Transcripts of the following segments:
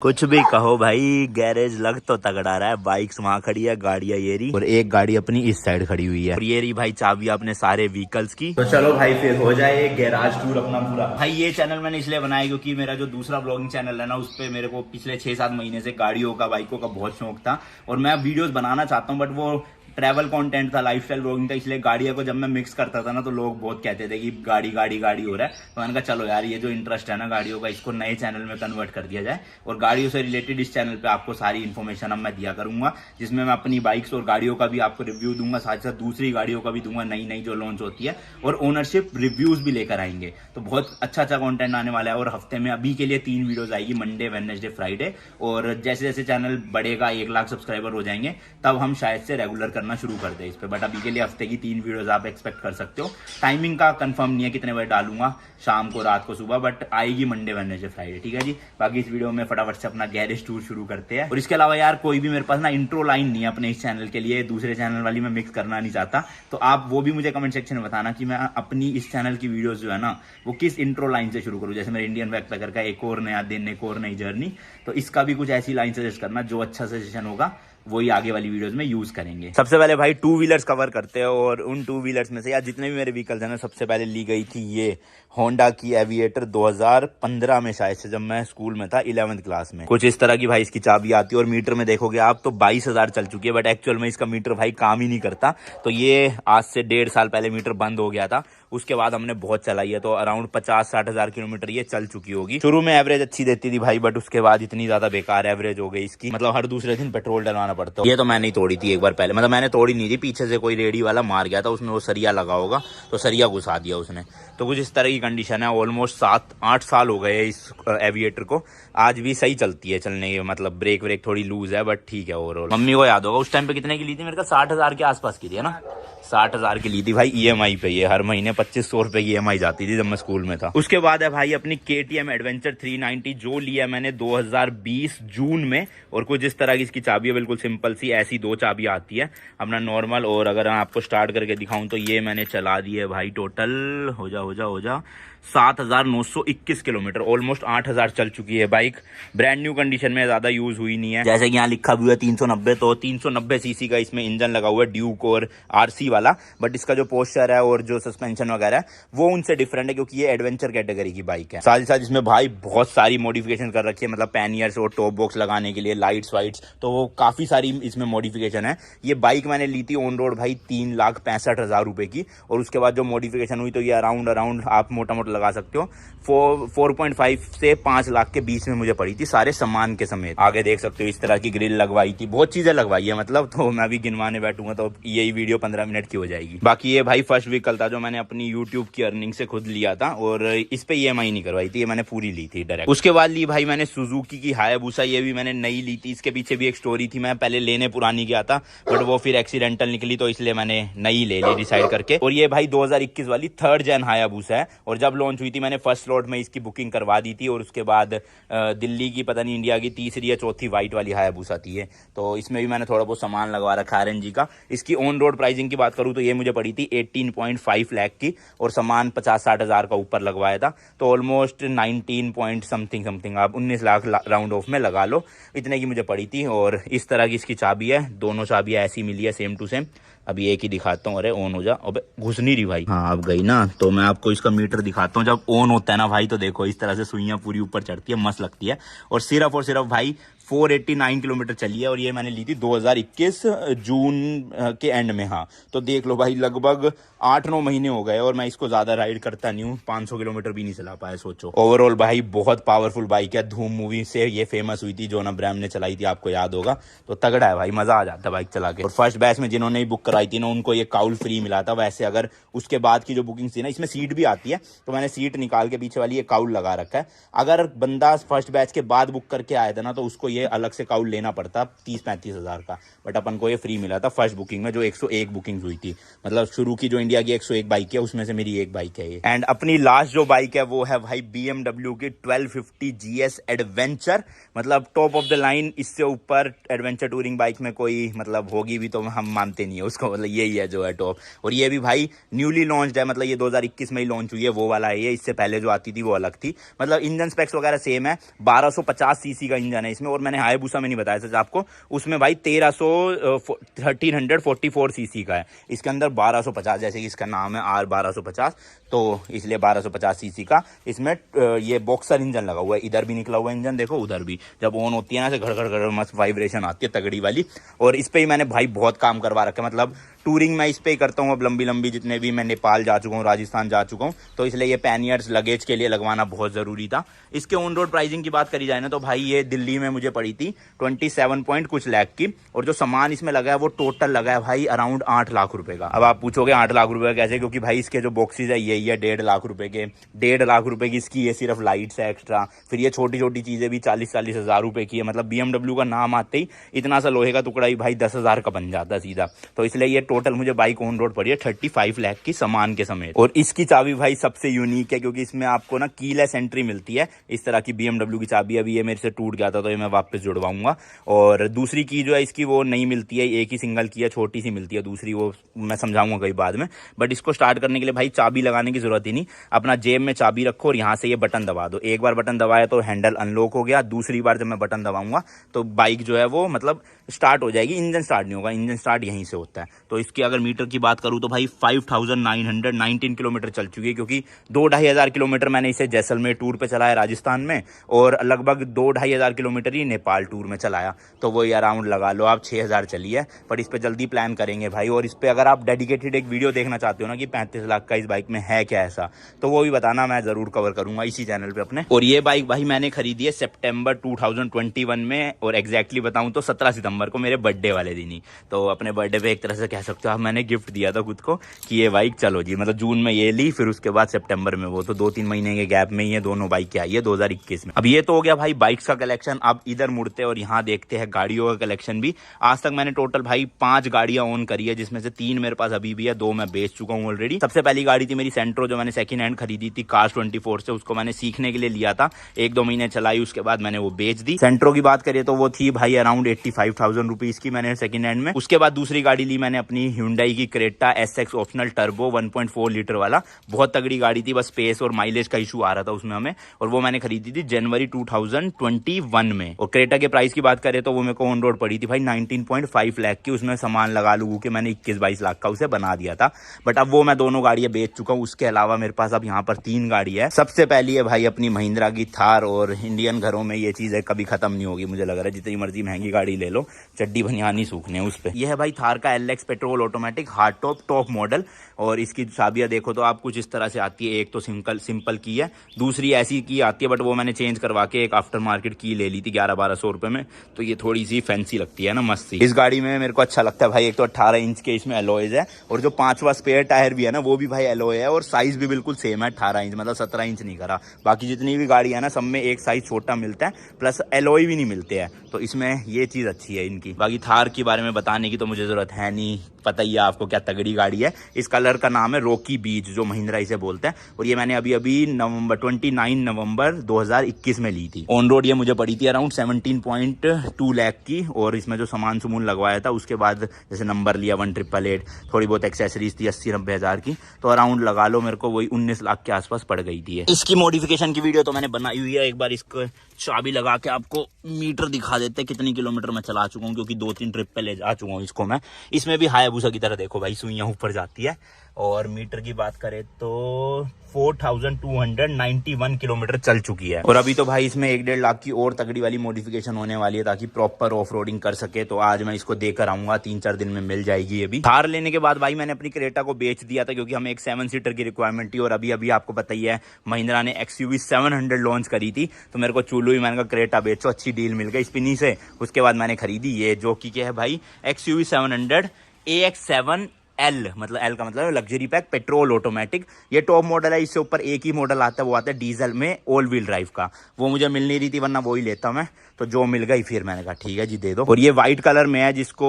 कुछ भी कहो भाई, गैरेज लग तो तगड़ा रहा है। बाइक्स वहाँ खड़ी है, गाड़ियां ये रही और एक गाड़ी अपनी इस साइड खड़ी हुई है और ये रही भाई चाबी अपने सारे व्हीकल्स की। तो चलो भाई फिर हो जाए गैराज टूर अपना पूरा। भाई ये चैनल मैंने इसलिए बनाया क्योंकि मेरा जो दूसरा ब्लॉगिंग चैनल है ना, उस पर मेरे को पिछले 6-7 महीने से गाड़ियों का, बाइकों का बहुत शौक था और मैं वीडियोस बनाना चाहता हूँ, बट वो ट्रैवल कंटेंट था, लाइफस्टाइल ब्लॉगिंग था, इसलिए गाड़ियों को जब मैं मिक्स करता था ना तो लोग बहुत कहते थे कि गाड़ी गाड़ी गाड़ी हो रहा है। तो मैंने कहा चलो यार, ये जो इंटरेस्ट है ना गाड़ियों का, इसको नए चैनल में कन्वर्ट कर दिया जाए और गाड़ियों से रिलेटेड इस चैनल पे आपको सारी इन्फॉर्मेशन अब मैं दिया करूंगा, जिसमें मैं अपनी बाइक्स और गाड़ियों का भी आपको रिव्यू दूंगा, साथ साथ दूसरी गाड़ियों का भी दूंगा, नई नई जो लॉन्च होती है, और ओनरशिप रिव्यूज भी लेकर आएंगे। तो बहुत अच्छा अच्छा कंटेंट आने वाला है और हफ्ते में अभी के लिए 3 वीडियोस आएगी, मंडे, वेडनेसडे, फ्राइडे। और जैसे जैसे चैनल बढ़ेगा, 1 लाख सब्सक्राइबर हो जाएंगे, तब हम शायद से रेगुलर करना शुरू कर दें इस पे। बट अभी के लिए हफ्ते की 3 वीडियोस आप एक्सपेक्ट कर सकते हो। टाइमिंग का कंफर्म नहीं है कितने बजे डालूंगा, शाम को, रात को, सुबह, बट आएगी मंडे, वेडनेसडे, फ्राइडे। ठीक है जी। बाकी इस वीडियो में फटाफट से अपना गैरेज टूर शुरू करते हैं। और इसके अलावा यार कोई भी मेरे पास ना इंट्रो लाइन नहीं है अपने इस चैनल के लिए, दूसरे चैनल वाली मैं मिक्स करना नहीं चाहता। तो आप वो भी मुझे कमेंट सेक्शन में बताना कि मैं अपनी इस चैनल की वीडियोस जो है ना, वो किस इंट्रो लाइन से शुरू करूं। जैसे मेरे इंडियन बैकपैकर का एक और नया दिन, एक और नई जर्नी, तो इसका भी कुछ ऐसी लाइन सजेस्ट करना, जो अच्छा सजेशन होगा वही आगे वाली वीडियोस में यूज करेंगे। सबसे पहले भाई 2 व्हीलर्स कवर करते हैं और उन 2 व्हीलर्स में से यार जितने भी मेरे व्हीकल्स हैं ना, सबसे पहले ली गई थी ये होंडा की एविएटर 2015 में, शायद से जब मैं स्कूल में था 11th क्लास में। कुछ इस तरह की भाई इसकी चाबी आती है और मीटर में देखोगे आप तो 22,000 चल चुकी है, बट एक्चुअल में इसका मीटर भाई काम ही नहीं करता। तो ये आज से 1.5 साल पहले मीटर बंद हो गया था, उसके बाद हमने बहुत चलाई है, तो अराउंड 50-60 हजार किलोमीटर ये चल चुकी होगी। शुरू में एवरेज अच्छी देती थी भाई, बट उसके बाद इतनी ज्यादा बेकार एवरेज हो गई इसकी, मतलब हर दूसरे दिन पेट्रोल डलवाना पड़ता है। ये तो मैंने ही तोड़ी थी एक बार पहले, मतलब मैंने तोड़ी नहीं थी, पीछे से कोई रेडी वाला मार गया था, उसमें वो सरिया लगा होगा तो सरिया घुसा दिया उसने। तो कुछ इस तरह की कंडीशन है। ऑलमोस्ट 7-8 साल हो गए इस एविएटर को, आज भी सही चलती है चलने की, मतलब ब्रेक व्रेक थोड़ी लूज है बट ठीक है ओवरऑल। मम्मी को याद होगा उस टाइम पे कितने की ली थी, मेरे को 60,000 के आसपास की थी, है ना, 60,000 की ली थी भाई EMI पे। ये हर महीने 2500 रुपए की EMI जाती थी जब मैं स्कूल में था। उसके बाद है भाई अपनी KTM एडवेंचर 390, जो लिया मैंने 2020 जून में। और कुछ इस तरह की इसकी चाबी है, बिल्कुल सिंपल सी, ऐसी 2 चाबी आती है, अपना नॉर्मल। और अगर मैं आपको स्टार्ट करके दिखाऊं तो ये मैंने चला दी है भाई, टोटल हो जा 7,921 किलोमीटर, ऑलमोस्ट 8,000 चल चुकी है बाइक। ब्रांड न्यू कंडीशन में, ज्यादा यूज हुई नहीं है। जैसे कि यहाँ लिखा भी हुआ 390, तो 390 सीसी का इसमें इंजन लगा हुआ है, ड्यूक और RC वाला। बट इसका जो पोस्चर है और जो सस्पेंशन वगैरह है वो उनसे डिफरेंट है, क्योंकि ये एडवेंचर कैटेगरी की बाइक है। साथ ही साथ इसमें भाई बहुत सारी मॉडिफिकेशन कर रखी है, मतलब पैनियर्स और टॉप बॉक्स लगाने के लिए, लाइट्स वाइट्स, तो वो काफी सारी इसमें मॉडिफिकेशन है। ये बाइक मैंने ली थी ऑन रोड भाई 3,65,000 रुपए की, और उसके बाद जो मॉडिफिकेशन हुई तो ये अराउंड आप मोटा मोटा लगा सकते हो 4.5 से 5 लाख के बीच में मुझे पड़ी थी, सारे सामान के समेत। आगे देख सकते हो इस तरह की ग्रिल लगवाई थी, बहुत चीजें लगवाई है मतलब, तो मैं भी गिनवाने बैठूंगा तो यही वीडियो 15 मिनट की हो जाएगी। बाकी ये भाई फर्स्ट व्हीकल था जो मैंने अपनी यूट्यूब की अर्निंग से खुद लिया था, और इस पे EMI नहीं करवाई थी, ये मैंने पूरी ली थी डायरेक्ट। उसके बाद ली भाई मैंने सुजुकी की हायाबुसा, ये भी मैंने नई ली थी। इसके पीछे भी एक स्टोरी थी, मैं पहले लेने पुरानी गया था बट वो फिर एक्सीडेंटल निकली, तो इसलिए मैंने नई ले ली डिसाइड करके। और ये भाई 2021 वाली 3rd जेन हायाबुसा है, और जब लॉन्च हुई थी मैंने फर्स्ट स्लॉट में इसकी बुकिंग करवा दी थी। और उसके बाद दिल्ली की, पता नहीं इंडिया की 3री या 4थी वाइट वाली हायाबुसा थी ये, तो इसमें भी मैंने थोड़ा बहुत सामान लगवा रखा है RNG का। इसकी ऑन रोड प्राइसिंग की बात करूं तो ये मुझे पड़ी थी 18.5 लाख की, और सामान 50-60 हजार का ऊपर लगवाया था, तो ऑलमोस्ट 19 पॉइंट समथिंग आप 19 लाख राउंड ऑफ में लगा लो, इतने की मुझे पड़ी थी। और इस तरह की इसकी चाबी है, दोनों चाबियां ऐसी मिली है सेम टू सेम। अभी एक ही दिखाता हूँ, अरे ऑन हो जा, अबे घुस नहीं रही भाई, हाँ अब गई ना। तो मैं आपको इसका मीटर दिखाता हूँ, जब ऑन होता है ना भाई तो देखो इस तरह से सुइयां पूरी ऊपर चढ़ती है, मस्त लगती है। और सिर्फ भाई 489 किलोमीटर चली है, और ये मैंने ली थी 2021 जून के एंड में। हाँ तो देख लो भाई, लगभग 8-9 महीने हो गए और मैं इसको ज्यादा राइड करता नहीं हूँ, 500 किलोमीटर भी नहीं चला पाया, सोचो। ओवरऑल भाई बहुत पावरफुल बाइक है, धूम मूवी से ये फेमस हुई थी, जॉन अब्राहम ने चलाई थी, आपको याद होगा। तो तगड़ा है भाई, मजा आ जाता है बाइक चला के। और फर्स्ट बैच में जिन्होंने बुक कराई थी ना, उनको ये काउल फ्री मिला था। वैसे अगर उसके बाद की जो बुकिंग थी ना, इसमें सीट भी आती है, तो मैंने सीट निकाल के पीछे वाली ये काउल लगा रखा है। अगर बंदा फर्स्ट बैच के बाद बुक करके आया था ना, तो उसको ये अलग से काउल लेना पड़ता 30-35 हज़ार का, बट अपन को ये फ्री मिला था फर्स्ट बुकिंग में, जो 101 बुकिंग हुई थी। मतलब शुरू की जो इंडिया की 101 बाइक है उसमें से मेरी एक बाइक है ये। एंड अपनी लास्ट जो बाइक है वो है भाई BMW की 1250 GS एडवेंचर, मतलब टॉप ऑफ द लाइन। इससे ऊपर एडवेंचर टूरिंग बाइक में कोई मतलब होगी भी तो हम मानते नहीं है उसको, मतलब यही है जो है टॉप। और ये भी भाई न्यूली लॉन्च्ड है, मतलब ये 2021 में ही लॉन्च हुई है, वो वाला है ये। इससे पहले जो आती थी वो अलग थी। मतलब इंजन स्पेक्स वगैरह सेम है, 1250 सीसी का इंजन है इसमें। और मैंने हायाबुसा में नहीं बताया सच आपको, उसमें भाई 1344 सीसी का है। इसके अंदर 1250, जैसे कि इसका नाम है R1250, तो इसलिए 1250 सीसी का इसमें ये बॉक्सर इंजन लगा हुआ है। इधर भी निकला हुआ इंजन देखो, उधर भी। जब ऑन होती है ना से घड़ घड़ मस्त वाइब्रेशन आती है तगड़ी वाली। और इस पे ही मैंने भाई बहुत काम करवा रखा है, मतलब टूरिंग मैं इस पे ही करता हूँ अब लंबी लंबी, जितने भी मैं नेपाल जा चुका हूँ, राजस्थान जा चुका हूँ, तो इसलिए ये पैनियर्स लगेज के लिए लगवाना बहुत ज़रूरी था। इसके ऑन रोड प्राइसिंग की बात करी जाए ना तो भाई ये दिल्ली में मुझे पड़ी थी 27 पॉइंट कुछ लाख की। और जो सामान इसमें लगा है वो टोटल लगा है भाई अराउंड 8 लाख रुपए का। अब आप पूछोगे 8 लाख रुपए कैसे, क्योंकि भाई इसके जो बॉक्सेज है यही है 1.5 लाख रुपए के। 1.5 लाख रुपए की इसकी ये सिर्फ लाइट्स है एक्स्ट्रा, फिर ये छोटी छोटी चीज़ें भी 40-40 हज़ार रुपए की है। मतलब BMW का नाम आते ही इतना सा लोहे का टुकड़ा ही भाई 10 हज़ार का बन जाता सीधा। तो इसलिए ये टोटल मुझे बाइक ऑन रोड पड़ी है 35 लाख की सामान के समेत। और इसकी चाबी भाई सबसे यूनिक है, क्योंकि इसमें आपको ना कीलेस एंट्री मिलती है इस तरह की BMW की चाबी। अभी ये मेरे से टूट गया था तो ये मैं वापस जुड़वाऊंगा। और दूसरी की जो है इसकी वो नहीं मिलती है, एक ही सिंगल की है, छोटी सी मिलती है। दूसरी वो मैं समझाऊंगा कहीं बाद में। बट इसको स्टार्ट करने के लिए भाई चाबी लगाने की जरूरत ही नहीं, अपना जेब में चाबी रखो और यहाँ से ये बटन दबा दो। एक बार बटन दबाया तो हैंडल अनलॉक हो गया, दूसरी बार जब मैं बटन दबाऊंगा तो बाइक जो है वो मतलब स्टार्ट हो जाएगी। इंजन स्टार्ट नहीं होगा, इंजन स्टार्ट यहीं से होता है। तो इसकी अगर मीटर की बात करूँ तो भाई 5919 किलोमीटर चल चुकी है, क्योंकि 2-2.5 हज़ार किलोमीटर मैंने इसे जैसलमेर टूर पे चलाया राजस्थान में, और लगभग 2-2.5 हज़ार किलोमीटर ही नेपाल टूर में चलाया। तो वही अराउंड लगा लो आप 6,000 चली है। पर इस पे जल्दी प्लान करेंगे भाई। और इस पे अगर आप डेडिकेटेड एक वीडियो देखना चाहते हो ना कि 35 लाख का इस बाइक में है क्या ऐसा, तो वो भी बताना, मैं जरूर कवर करूंगा इसी चैनल पे अपने। और ये बाइक भाई मैंने खरीदी है सितंबर 2021 में, और एग्जैक्टली बताऊं तो 17 सितंबर को, मेरे बर्थडे वाले दिन ही। तो अपने बर्थडे पे एक तरह से कह सकते हो आप, मैंने गिफ्ट दिया था खुद को कि ये बाइक चलो जी, मतलब जून में ये ली, फिर उसके बाद सितंबर में वो। तो 2-3 महीने के गैप में ये दोनों बाइक आई है 2021 में। अब ये तो हो गया भाई बाइक्स का कलेक्शन। अब इधर मुड़ते और यहाँ देखते हैं गाड़ियों का कलेक्शन भी। आज तक मैंने टोटल भाई 5 गाड़ियां ओन करी है, जिसमें से 3 मेरे पास अभी भी है, 2 मैं बेच चुका हूँ ऑलरेडी। सबसे पहली गाड़ी थी मेरी सेंट्रो, जो मैंने सेकंड हैंड खरीदी थी कार्स 24 से। उसको मैंने सीखने के लिए लिया था, 1-2 महीने चलाई, उसके बाद मैंने वो बेच दी। सेंट्रो की बात करें तो वो थी भाई अराउंड 85,000 रुपीज की मैंने सेकंड हैंड में। उसके बाद दूसरी गाड़ी ली मैंने अपनी Hyundai की Creta SX optional turbo 1.4 litre वाला। बहुत तगड़ी गाड़ी थी, बस स्पेस और माइलेज का इशू आ रहा था उसमें हमें, और वो मैंने खरीदी थी जनवरी 2021 में। और क्रेटा के प्राइस की बात करें तो वो मेरे को ऑन रोड पड़ी थी भाई 19.5 लाख की। उसमें सामान लगा लूँ कि मैंने 21-22 लाख का उसे बना दिया था। बट अब वो मैं दोनों गाड़ियां बेच चुका हूँ। उसके अलावा मेरे पास अब यहाँ पर 3 गाड़ी है। सबसे पहली है भाई अपनी महिंद्रा की थार, और इंडियन घरों में ये चीज है कभी खत्म नहीं होगी मुझे लग रहा है, जितनी मर्जी महंगी गाड़ी ले लो चड्डी बनियानी सूखने उस पे। यह है भाई थार का LX petrol automatic hard top model. और इसकी चाबियां देखो तो आप कुछ इस तरह से आती है। एक तो सिंपल की है, दूसरी ऐसी की आती है, बट वो मैंने चेंज करवा के एक आफ्टर मार्केट की ले ली थी 1100-1200 रुपए में। तो ये थोड़ी सी फैंसी लगती है ना, मस्त सी। इस गाड़ी में मेरे को अच्छा लगता है भाई, एक तो 18 इंच के इसमें एलॉयज है, और जो 5वां स्पेयर टायर भी है ना वो भी भाई एलॉय है, और साइज भी बिल्कुल सेम है 18 इंच, मतलब 17 इंच नहीं करा। बाकी जितनी भी गाड़ी है ना सब में एक साइज छोटा मिलता है, प्लस एलॉय भी नहीं मिलते हैं। तो इसमें ये चीज अच्छी है इनकी। बाकी थार के बारे में बताने की तो मुझे जरूरत है नहीं, पता ही है आपको क्या तगड़ी गाड़ी है। इस कलर का नाम है रॉकी बीच, जो महिंद्रा इसे बोलते हैं। और ये मैंने अभी 29 नवंबर 2021 में ली थी। ऑन रोड ये मुझे पड़ी थी अराउंड 17.2 लाख की। और इसमें जो सामान सुमून लगवाया था उसके बाद जैसे नंबर लिया 1888, थोड़ी बहुत एक्सेसरीज थी 80-90 हज़ार की, तो अराउंड लगा लो मेरे को वही 19 लाख के आसपास पड़ गई थी। इसकी मॉडिफिकेशन की वीडियो तो मैंने बनाई हुई है। एक बार इसको चाबी लगा के आपको मीटर दिखा देते कितनी किलोमीटर मैं चला चुका हूँ, क्योंकि 2-3 ट्रिप पे ले जा चुका हूँ इसको मैं। इसमें भी हायाबुसा की तरह देखो भाई सुइयां ऊपर जाती है। और मीटर की बात करें तो 4291 किलोमीटर चल चुकी है। और अभी तो भाई इसमें 1-1.5 लाख की और तगड़ी वाली मॉडिफिकेशन होने वाली है, ताकि प्रॉपर ऑफ रोडिंग कर सके। तो आज मैं इसको देकर आऊंगा, 3-4 दिन में मिल जाएगी ये भी। थार लेने के बाद भाई मैंने अपनी क्रेटा को बेच दिया था, क्योंकि हमें एक 7 सीटर की रिक्वायरमेंट थी। और अभी आपको पता ही है महिंद्रा ने XUV 700 लॉन्च करी थी, तो मेरे को चूलू ही मैंने कहा क्रेटा बेचो, अच्छी डील मिल गई स्पिनी से। उसके बाद मैंने खरीदी ये, जो कि क्या है भाई XUV 700 AX7 एल, मतलब एल का मतलब लग्जरी पैक पेट्रोल ऑटोमेटिक। ये टॉप मॉडल है, इससे ऊपर एक ही मॉडल आता है, वो आता है डीजल में ऑल व्हील ड्राइव का। वो मुझे मिल नहीं रही थी, वरना वो ही लेता मैं, तो जो मिल गई फिर मैंने कहा ठीक है जी दे दो। और ये व्हाइट कलर में है, जिसको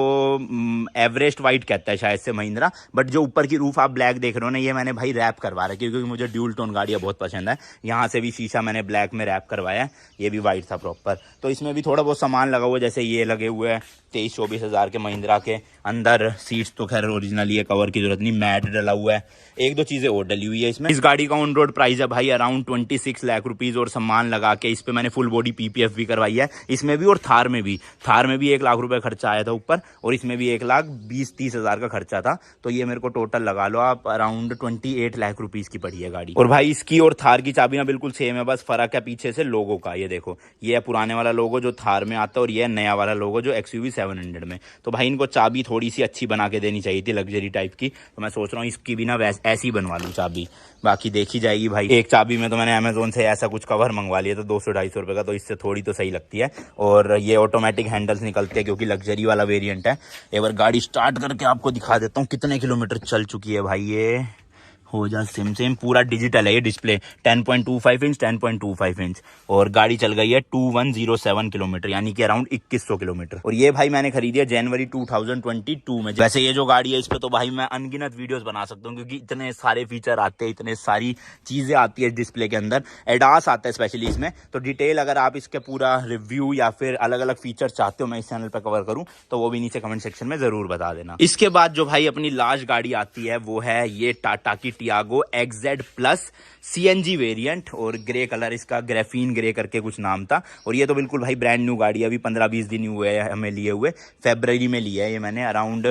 एवरेस्ट व्हाइट कहता है शायद से महिंद्रा, बट जो ऊपर की रूफ आप ब्लैक देख रहे हो ना, ये मैंने भाई रैप करवा रहा है, क्योंकि मुझे ड्यूल टोन गाड़ियाँ बहुत पसंद है। यहाँ से भी शीशा मैंने ब्लैक में रैप करवाया है, ये भी व्हाइट था प्रॉपर। तो इसमें भी थोड़ा बहुत सामान लगा हुआ है, जैसे ये लगे हुए हैं 23-24 हज़ार के महिंद्रा के। अंदर सीट्स तो खैर ओरिजिनल ही है, कवर की जरूरत नहीं, मैट डला हुआ है, एक दो चीजें और डली हुई है इसमें। इस गाड़ी का ऑन रोड प्राइस है भाई अराउंड 26 लाख रुपीज, और सामान लगा के इस पे मैंने फुल बॉडी पीपीएफ भी करवाई है, इसमें भी और थार में भी। थार में भी 1 लाख रुपए खर्चा आया था ऊपर, और इसमें भी 1,20,30 हज़ार का खर्चा था। तो ये मेरे को टोटल लगा लो आप अराउंड 28 लाख रुपीज की पड़ी है गाड़ी। और भाई इसकी और थार की चाबियां बिल्कुल सेम है, बस फर्क है पीछे से लोगो का। ये देखो, ये है पुराने वाला लोगो जो थार में आता है, और ये है नया वाला लोगो जो XUV 700 में। तो भाई इनको चाबी थोड़ी सी अच्छी बना के देनी चाहिए थी, लग्जरी टाइप की। तो मैं सोच रहा हूँ इसकी भी ना ऐसी बनवा लूँ चाबी, बाकी देखी जाएगी भाई। एक चाबी में तो मैंने अमेजोन से ऐसा कुछ कवर मंगवा लिया था 200-250 रुपए का, तो इससे थोड़ी तो सही लगती है। और ये ऑटोमेटिक हैंडल्स निकलते हैं, क्योंकि लग्जरी वाला वेरिएंट है। एक बार गाड़ी स्टार्ट करके आपको दिखा देता हूँ कितने किलोमीटर चल चुकी है भाई। ये हो जा सेम पूरा डिजिटल है ये डिस्प्ले, 10.25 इंच 10.25 इंच, और गाड़ी चल गई है 2107 किलोमीटर, यानी कि अराउंड 2100 किलोमीटर। और ये भाई मैंने खरीदी है जनवरी 2022 में। वैसे ये जो गाड़ी है इस पे तो भाई मैं अनगिनत वीडियोस बना सकता हूँ, क्योंकि इतने सारे फीचर आते हैं, इतने सारी चीजें आती है डिस्प्ले के अंदर। एडास आता है स्पेशली इसमें, तो डिटेल अगर आप इसके पूरा रिव्यू या फिर अलग अलग फीचर चाहते हो मैं इस चैनल पर कवर करूँ, तो वो भी नीचे कमेंट सेक्शन में जरूर बता देना। इसके बाद जो भाई अपनी लास्ट गाड़ी आती है वो है ये टाटा की Tiago XZ plus CNG variant, और ग्रे कलर इसका ग्रेफीन ग्रे करके कुछ नाम था। और ये तो बिल्कुल भाई ब्रांड न्यू गाड़ी है, अभी 15-20 दिन हुए हैं हमें लिए हुए, फरवरी में लिया है ये मैंने, अराउंड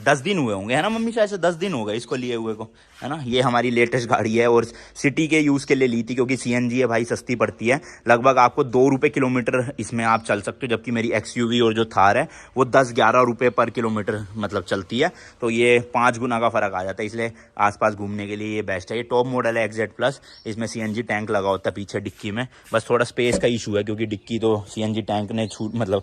10 दिन हुए होंगे, है ना मम्मी, शायद से 10 दिन हो गए इसको लिए हुए को, है ना। ये हमारी लेटेस्ट गाड़ी है, और सिटी के यूज़ के लिए ली थी, क्योंकि CNG है भाई, सस्ती पड़ती है, लगभग आपको 2 रुपये किलोमीटर इसमें आप चल सकते हो, जबकि मेरी XUV और जो थार है वो 10-11 रुपये पर किलोमीटर मतलब चलती है। तो ये 5 गुना का फर्क आ जाता है, इसलिए आसपास घूमने के लिए ये बेस्ट है। ये टॉप मॉडल है XZ प्लस, इसमें CNG टैंक लगा होता है पीछे डिक्की में, बस थोड़ा स्पेस का इशू है, क्योंकि डिक्की तो CNG टैंक ने मतलब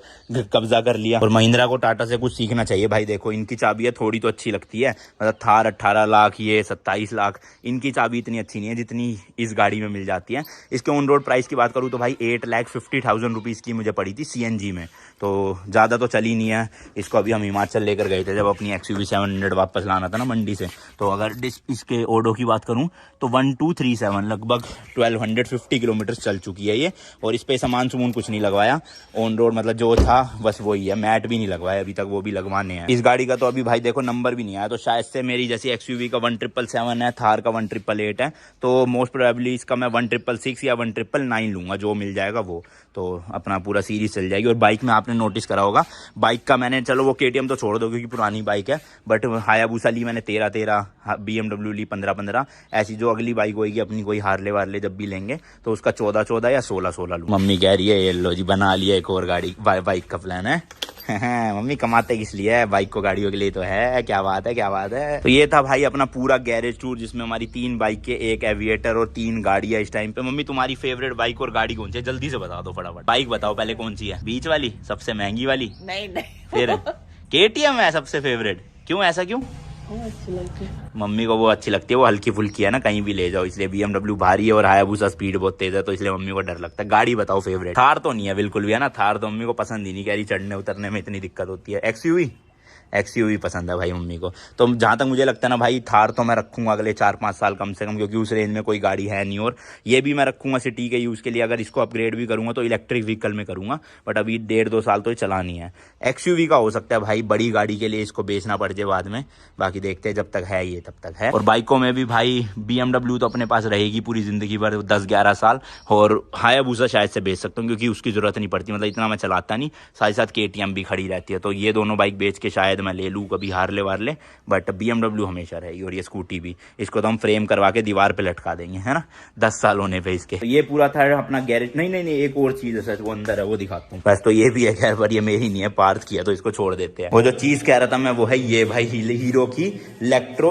कब्जा कर लिया। और महिंद्रा को टाटा से कुछ सीखना चाहिए भाई, देखो इनकी चाबियां थोड़ी तो अच्छी लगती है, मतलब थार 18 लाख, ये 27 लाख, इनकी चाबी इतनी अच्छी नहीं है जितनी इस गाड़ी में मिल जाती है। इसके ऑन रोड प्राइस की बात करूँ तो भाई 8,50,000 रुपीज़ की मुझे पड़ी थी CNG में, तो ज़्यादा तो चली नहीं है। इसको अभी हम हिमाचल लेकर गए थे जब अपनी XUV 700 वापस लाना था ना मंडी से, तो अगर इसके ऑडो की बात करूं तो 1237 लगभग 1250 किलोमीटर चल चुकी है ये। और इस पे सामान सुमून कुछ नहीं लगवाया, ऑन रोड मतलब जो था बस वही है, मैट भी नहीं लगवाया अभी तक, वो भी लगवाने हैं। इस गाड़ी का तो अभी भाई देखो नंबर भी नहीं आया, तो शायद से मेरी जैसी XUV का 1777 है, थार का 1888 है, तो मोस्ट प्रोबेबली इसका मैं 1666 या 1999 लूंगा, जो मिल जाएगा वो, तो अपना पूरा सीरीज चल जाएगी। और बाइक में आपने नोटिस करा होगा, बाइक का मैंने, चलो वो KTM तो छोड़ दो क्योंकि पुरानी बाइक है, बट हायाबुसा ली मैंने 1313, BMW ली 1515, ऐसी जो अगली बाइक होगी अपनी कोई हार्ले वार्ले जब भी लेंगे तो उसका 1414 या 1616 लूँ। मम्मी कह रही है ये लो जी बना लिया एक और गाड़ी, बाइक का प्लान है। मम्मी कमाते किस लिए है, बाइक को गाड़ियों के लिए तो है। क्या बात है, क्या बात है। तो ये था भाई अपना पूरा गैरेज टूर, जिसमें हमारी 3 बाइकें, एक एविएटर और 3 गाड़ियां इस टाइम पे। मम्मी तुम्हारी फेवरेट बाइक और गाड़ी कौन सी है, जल्दी से बता दो फटाफट। बाइक बताओ पहले कौन सी है, बीच वाली सबसे महंगी वाली? नहीं फिर KTM है सबसे फेवरेट, क्यों, ऐसा क्यों? अच्छी लगती है मम्मी को, वो अच्छी लगती है, वो हल्की फुल्की है ना, कहीं भी ले जाओ, इसलिए। BMW भारी है और हायाबुसा स्पीड बहुत तेज है, तो इसलिए मम्मी को डर लगता है। गाड़ी बताओ फेवरेट। थार तो नहीं है बिल्कुल भी, है ना, थार तो मम्मी को पसंद ही नहीं, कह रही चढ़ने उतरने में इतनी दिक्कत होती है। XUV पसंद है भाई मम्मी को। तो जहाँ तक मुझे लगता है ना भाई, थार तो मैं रखूंगा अगले 4-5 साल कम से कम, क्योंकि उस रेंज में कोई गाड़ी है नहीं। और ये भी मैं रखूंगा सिटी के यूज़ के लिए, अगर इसको अपग्रेड भी करूंगा तो इलेक्ट्रिक व्हीकल में करूंगा, बट अभी 1.5-2 साल तो चलानी है। XUV का हो सकता है भाई बड़ी गाड़ी के लिए इसको बेचना पड़ जाए बाद में, बाकी देखते हैं, जब तक है ये तब तक है। और बाइकों में भी भाई BMW तो अपने पास रहेगी पूरी जिंदगी भर, 10-11 साल, और हायाबुसा शायद से बेच सकता हूँ क्योंकि उसकी जरूरत नहीं पड़ती, मतलब इतना मैं चलाता नहीं, साथ ही साथ KTM भी खड़ी रहती है। तो ये दोनों बाइक बेच के शायद मैं ले लूँ कभी हार्ले वार्ले, बट BMW हमेशा रहेगी। और ये स्कूटी भी, इसको तो हम फ्रेम करवा के दीवार पे लटका देंगे, है ना, 10 साल होने पे इसके। तो ये पूरा था अपना गैरेज। नहीं एक और चीज है सच, वो अंदर है, वो दिखाता हूँ बस। तो ये भी है खैर, पर ये मेरी नहीं है, पार्थ किया, तो इसको छोड़ देते हैं। वो जो चीज कह रहा था मैं, वो है ये भाई हीरो की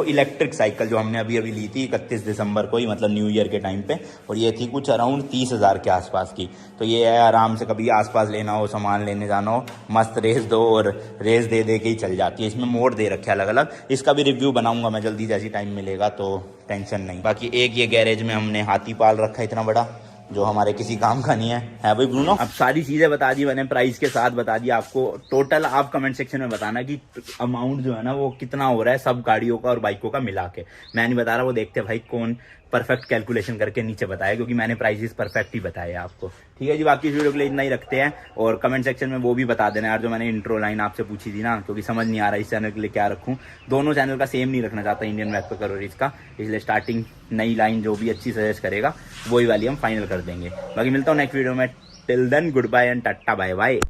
इलेक्ट्रिक साइकिल, जो हमने अभी ली थी 31 दिसंबर को ही, मतलब न्यू ईयर के टाइम पे, और ये थी कुछ अराउंड 30,000 के आसपास की। तो ये है, आराम से कभी आसपास लेना हो, सामान लेने जाना हो, मस्त रेस दो, और रेस दे के ही चल जाती है। इसमें मोड दे रखे अलग अलग, इसका भी रिव्यू बनाऊंगा मैं जल्दी, जैसी टाइम मिलेगा, तो टेंशन नहीं। बाकी एक ये गैरेज में हमने हाथी पाल रखा है इतना बड़ा, जो हमारे किसी काम का नहीं है भाई ब्रूनो। अब सारी चीजें बता दी मैंने, प्राइस के साथ बता दिया आपको। टोटल आप कमेंट सेक्शन में बताना कि अमाउंट जो है ना वो कितना हो रहा है सब गाड़ियों का और बाइकों का मिला के। मैं नहीं बता रहा, वो देखते भाई कौन परफेक्ट कैलकुलेशन करके नीचे बताया, क्योंकि मैंने प्राइसेस परफेक्ट ही बताए आपको। ठीक है जी, बाकी इस वीडियो के लिए इतना ही रखते हैं। और कमेंट सेक्शन में वो भी बता देना यार जो मैंने इंट्रो लाइन आपसे पूछी थी ना, क्योंकि समझ नहीं आ रहा इस चैनल के लिए क्या रखूं। दोनों चैनल का सेम नहीं रखना चाहता, इंडियन बैकपैकर और इसका, इसलिए स्टार्टिंग नई लाइन जो भी अच्छी सजेस्ट करेगा वही वाली हम फाइनल कर देंगे। बाकी मिलता हूँ नेक्स्ट वीडियो में। Till then good bye and tata bye bye.